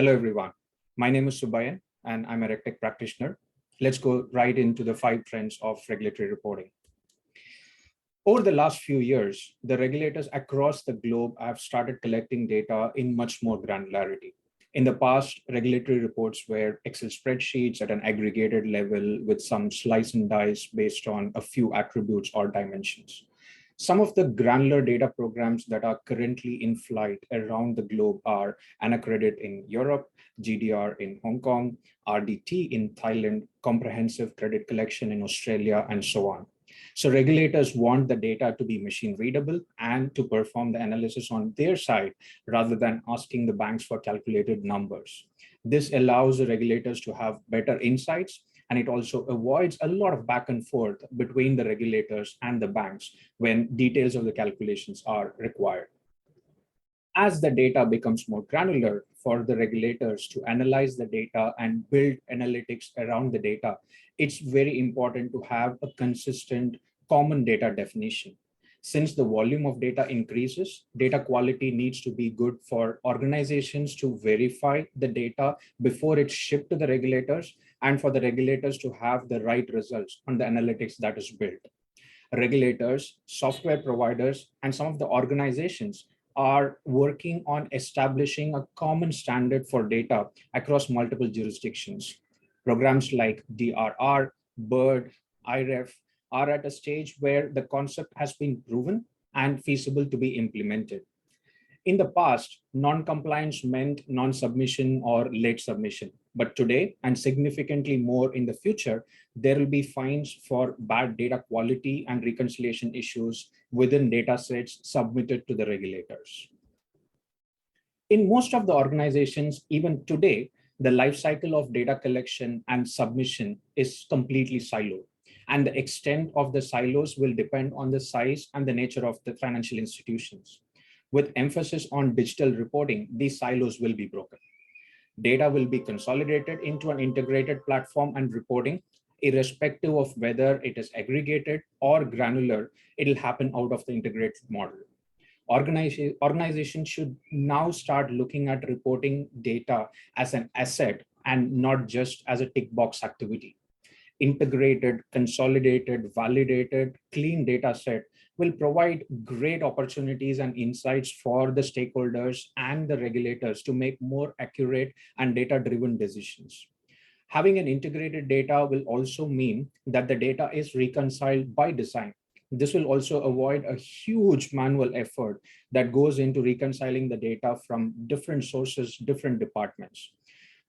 Hello, everyone. My name is Subbaiyan, and I'm a RegTech practitioner. Let's go right into the 5 trends of regulatory reporting. Over the last few years, the regulators across the globe have started collecting data in much more granularity. In the past, regulatory reports were Excel spreadsheets at an aggregated level with some slice and dice based on a few attributes or dimensions. Some of the granular data programs that are currently in flight around the globe are AnaCredit in Europe, GDR in Hong Kong, RDT in Thailand, comprehensive credit collection in Australia, and so on. So regulators want the data to be machine readable and to perform the analysis on their side rather than asking the banks for calculated numbers. This allows the regulators to have better insights, and it also avoids a lot of back and forth between the regulators and the banks when details of the calculations are required. As the data becomes more granular for the regulators to analyze the data and build analytics around the data, it's very important to have a consistent common data definition. Since the volume of data increases, data quality needs to be good for organizations to verify the data before it's shipped to the regulators and for the regulators to have the right results on the analytics that is built. Regulators, software providers, and some of the organizations are working on establishing a common standard for data across multiple jurisdictions. Programs like DRR, BIRD, IREF are at a stage where the concept has been proven and feasible to be implemented. In the past, non-compliance meant non-submission or late submission. But today, and significantly more in the future, there will be fines for bad data quality and reconciliation issues within data sets submitted to the regulators. In most of the organizations, even today, the life cycle of data collection and submission is completely siloed. And the extent of the silos will depend on the size and the nature of the financial institutions. With emphasis on digital reporting, these silos will be broken. Data will be consolidated into an integrated platform and reporting, irrespective of whether it is aggregated or granular, it'll happen out of the integrated model. Organizations should now start looking at reporting data as an asset and not just as a tick box activity. Integrated, consolidated, validated, clean data set will provide great opportunities and insights for the stakeholders and the regulators to make more accurate and data-driven decisions. Having an integrated data will also mean that the data is reconciled by design. This will also avoid a huge manual effort that goes into reconciling the data from different sources, different departments.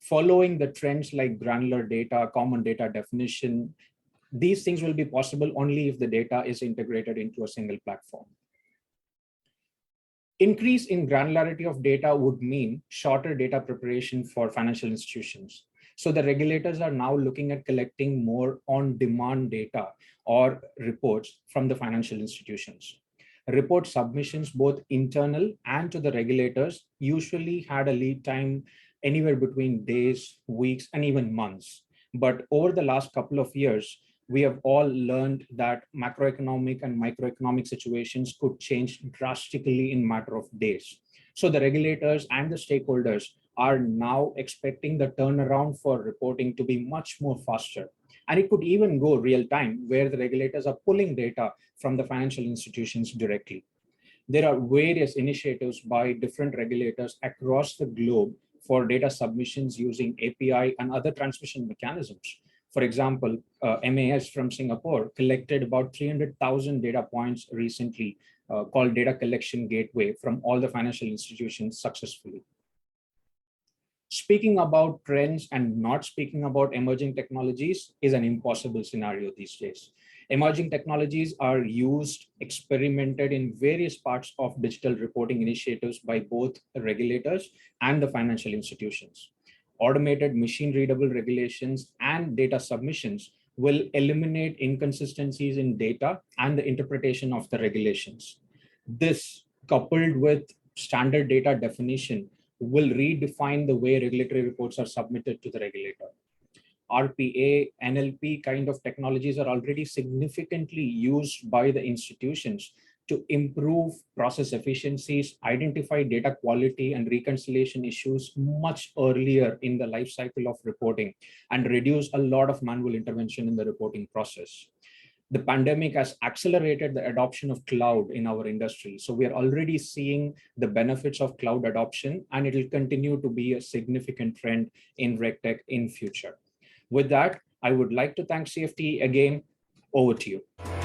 Following the trends like granular data, common data definition, these things will be possible only if the data is integrated into a single platform. Increase in granularity of data would mean shorter data preparation for financial institutions. So the regulators are now looking at collecting more on-demand data or reports from the financial institutions. Report submissions, both internal and to the regulators, usually had a lead time anywhere between days, weeks, and even months. But over the last couple of years, we have all learned that macroeconomic and microeconomic situations could change drastically in a matter of days. So the regulators and the stakeholders are now expecting the turnaround for reporting to be much more faster. And it could even go real time, where the regulators are pulling data from the financial institutions directly. There are various initiatives by different regulators across the globe for data submissions using API and other transmission mechanisms. For example, MAS from Singapore collected about 300,000 data points recently, called Data Collection Gateway, from all the financial institutions successfully. Speaking about trends and not speaking about emerging technologies is an impossible scenario these days. Emerging technologies are used, experimented in various parts of digital reporting initiatives by both regulators and the financial institutions. Automated machine-readable regulations and data submissions will eliminate inconsistencies in data and the interpretation of the regulations. This, coupled with standard data definition, will redefine the way regulatory reports are submitted to the regulator. RPA, NLP kind of technologies are already significantly used by the institutions to improve process efficiencies, identify data quality and reconciliation issues much earlier in the life cycle of reporting, and reduce a lot of manual intervention in the reporting process. The pandemic has accelerated the adoption of cloud in our industry. So we are already seeing the benefits of cloud adoption, and it will continue to be a significant trend in RegTech in future. With that, I would like to thank CFTE again. Over to you.